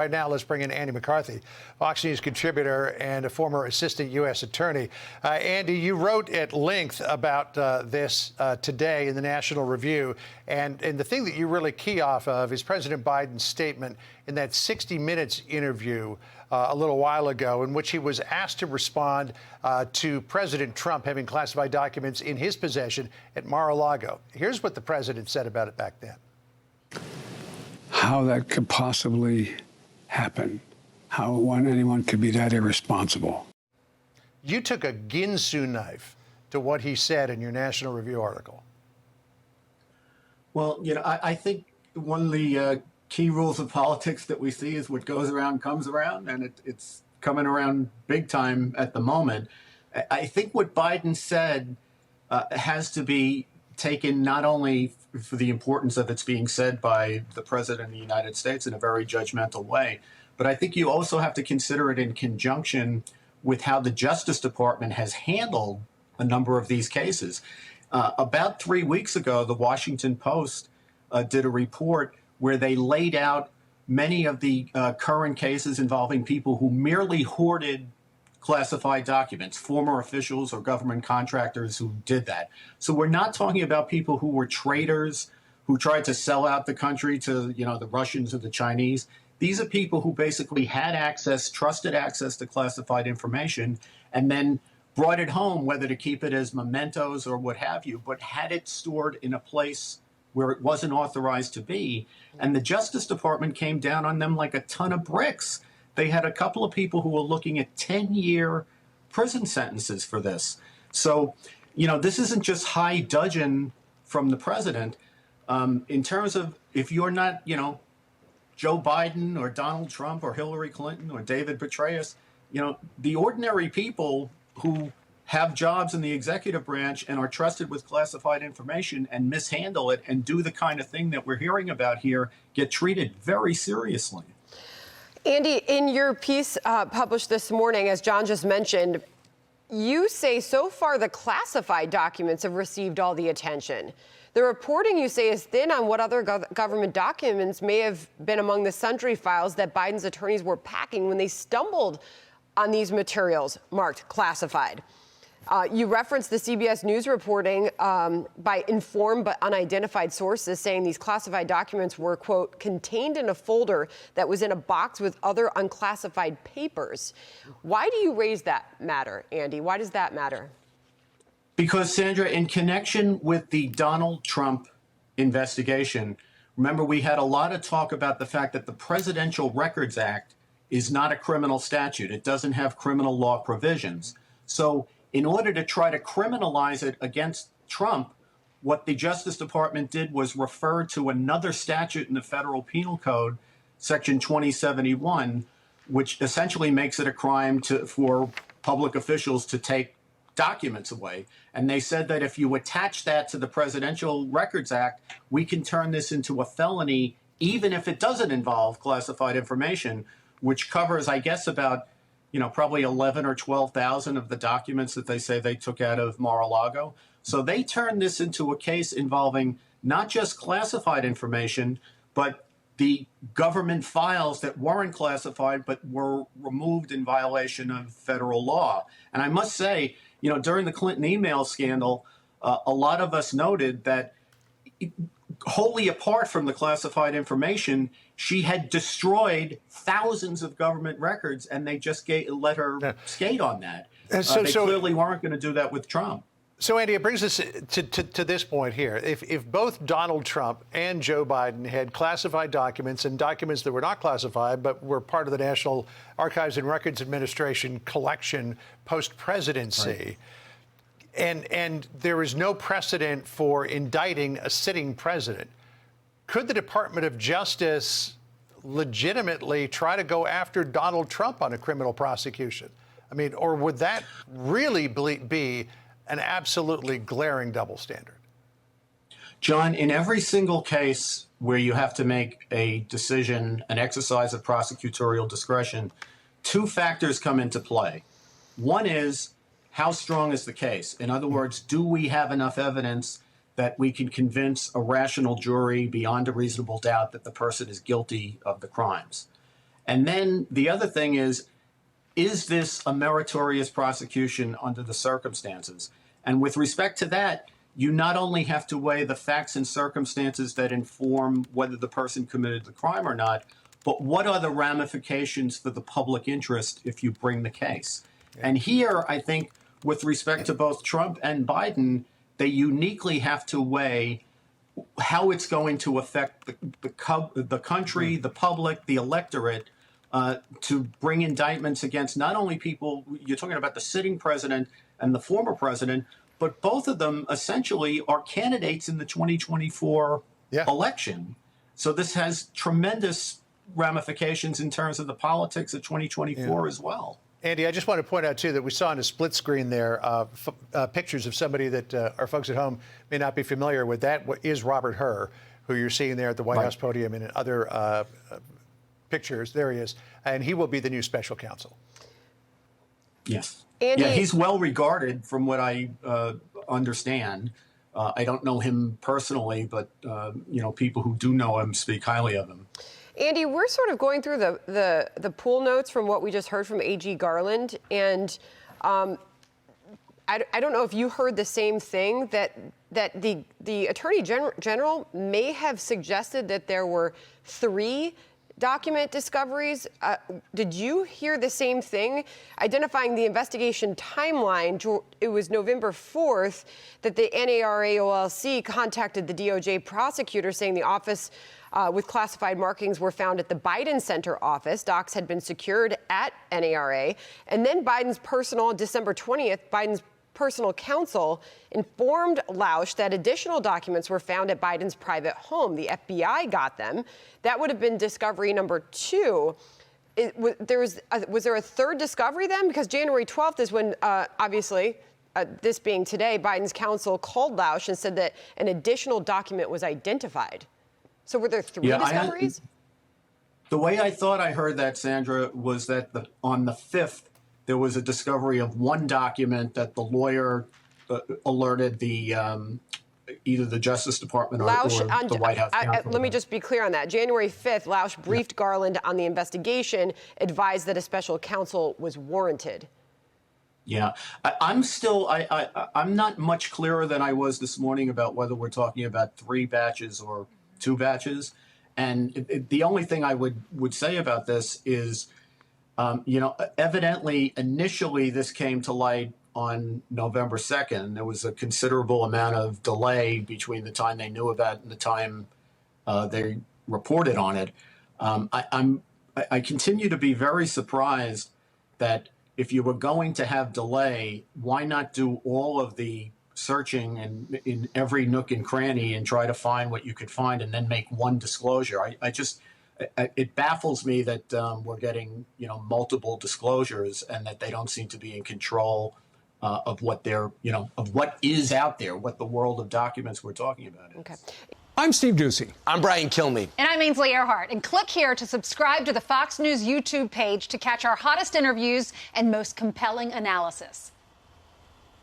Right now, let's bring in Andy McCarthy, Fox News contributor and a former assistant U.S. attorney. Andy, you wrote at length about this today in the National Review. And the thing that you really key off of is President Biden's statement in that 60 Minutes interview a little while ago, in which he was asked to respond to President Trump having classified documents in his possession at Mar-a-Lago. Here's what the president said about it back then. How that could possibly happen, how anyone could be that irresponsible. You took a Ginsu knife to what he said in your National Review article. Well, I think one of the key rules of politics that we see is what goes around comes around, and it's coming around big time at the moment. I think what Biden said has to be taken not only for the importance of it's being said by the president of the United States in a very judgmental way, but I think you also have to consider it in conjunction with how the Justice Department has handled a number of these cases. About 3 weeks ago, the Washington Post did a report where they laid out many of the current cases involving people who merely hoarded classified documents, former officials or government contractors who did that. So we're not talking about people who were traitors, who tried to sell out the country to, the Russians or the Chinese. These are people who basically had access, trusted access to classified information, and then brought it home, whether to keep it as mementos or what have you, but had it stored in a place where it wasn't authorized to be. And the Justice Department came down on them like a ton of bricks. They had a couple of people who were looking at 10-year prison sentences for this. So, this isn't just high dudgeon from the president. In terms of if you're not, Joe Biden or Donald Trump or Hillary Clinton or David Petraeus, the ordinary people who have jobs in the executive branch and are trusted with classified information and mishandle it and do the kind of thing that we're hearing about here get treated very seriously. Andy, in your piece published this morning, as John just mentioned, you say so far the classified documents have received all the attention. The reporting, you say, is thin on what other government documents may have been among the sundry files that Biden's attorneys were packing when they stumbled on these materials marked classified. You referenced the CBS News reporting by informed but unidentified sources saying these classified documents were, quote, contained in a folder that was in a box with other unclassified papers. Why do you raise that matter, Andy? Why does that matter? Because, Sandra, in connection with the Donald Trump investigation, remember we had a lot of talk about the fact that the Presidential Records Act is not a criminal statute. It doesn't have criminal law provisions. So in order to try to criminalize it against Trump, what the Justice Department did was refer to another statute in the Federal Penal Code, Section 2071, which essentially makes it a crime for public officials to take documents away. And they said that if you attach that to the Presidential Records Act, we can turn this into a felony, even if it doesn't involve classified information, which covers, I guess, about probably 11 or 12,000 of the documents that they say they took out of Mar-a-Lago. So they turned this into a case involving not just classified information, but the government files that weren't classified but were removed in violation of federal law. And I must say, during the Clinton email scandal, a lot of us noted that wholly apart from the classified information, she had destroyed thousands of government records, and they just let her skate on that. They clearly weren't going to do that with Trump. So, Andy, it brings us to this point here. If both Donald Trump and Joe Biden had classified documents and documents that were not classified but were part of the National Archives and Records Administration collection post-presidency, right, and there is no precedent for indicting a sitting president, could the Department of Justice legitimately try to go after Donald Trump on a criminal prosecution? I mean, or would that really be an absolutely glaring double standard? John, in every single case where you have to make a decision, an exercise of prosecutorial discretion, two factors come into play. One is, how strong is the case? In other words, do we have enough evidence that we can convince a rational jury beyond a reasonable doubt that the person is guilty of the crimes? And then the other thing is this a meritorious prosecution under the circumstances? And with respect to that, you not only have to weigh the facts and circumstances that inform whether the person committed the crime or not, but what are the ramifications for the public interest if you bring the case? And here, I think, with respect to both Trump and Biden, they uniquely have to weigh how it's going to affect the country, the public, the electorate, to bring indictments against not only people, you're talking about the sitting president and the former president, but both of them essentially are candidates in the 2024 election. So this has tremendous ramifications in terms of the politics of 2024 as well. Andy, I just want to point out, too, that we saw on a split screen there pictures of somebody that our folks at home may not be familiar with. That is Robert Hur, who you're seeing there at the White House podium and in other pictures. There he is. And he will be the new special counsel. Yes. Andy, yeah, he's well regarded from what I understand. I don't know him personally, but people who do know him speak highly of him. Andy, we're sort of going through the pool notes from what we just heard from AG Garland, and I don't know if you heard the same thing, that the Attorney General may have suggested that there were 3 document discoveries. Did you hear the same thing? Identifying the investigation timeline, it was November 4th that the NARA-OLC contacted the DOJ prosecutor saying the office with classified markings were found at the Biden Center office. Docs had been secured at NARA. And then on December 20th, Biden's personal counsel informed Lausch that additional documents were found at Biden's private home. The FBI got them. That would have been discovery number 2. Was there a third discovery then? Because January 12th is when, obviously, this being today, Biden's counsel called Lausch and said that an additional document was identified. So were there 3 discoveries? The way I thought I heard that, Sandra, was that on the 5th, there was a discovery of 1 document that the lawyer alerted the either the Justice Department or the White House counsel. Let me just be clear on that. January 5th, Lausch briefed Garland on the investigation, advised that a special counsel was warranted. Yeah, I'm not much clearer than I was this morning about whether we're talking about 3 batches or 2 batches. And the only thing I would say about this is, evidently, initially this came to light on November 2nd. There was a considerable amount of delay between the time they knew about it and the time they reported on it. I continue to be very surprised that if you were going to have delay, why not do all of the searching and in every nook and cranny and try to find what you could find and then make one disclosure? It baffles me that we're getting multiple disclosures and that they don't seem to be in control of what they're of what is out there, what the world of documents we're talking about is. Okay. I'm Steve Ducey. I'm Brian Kilmeade. And I'm Ainsley Earhart. And click here to subscribe to the Fox News YouTube page to catch our hottest interviews and most compelling analysis.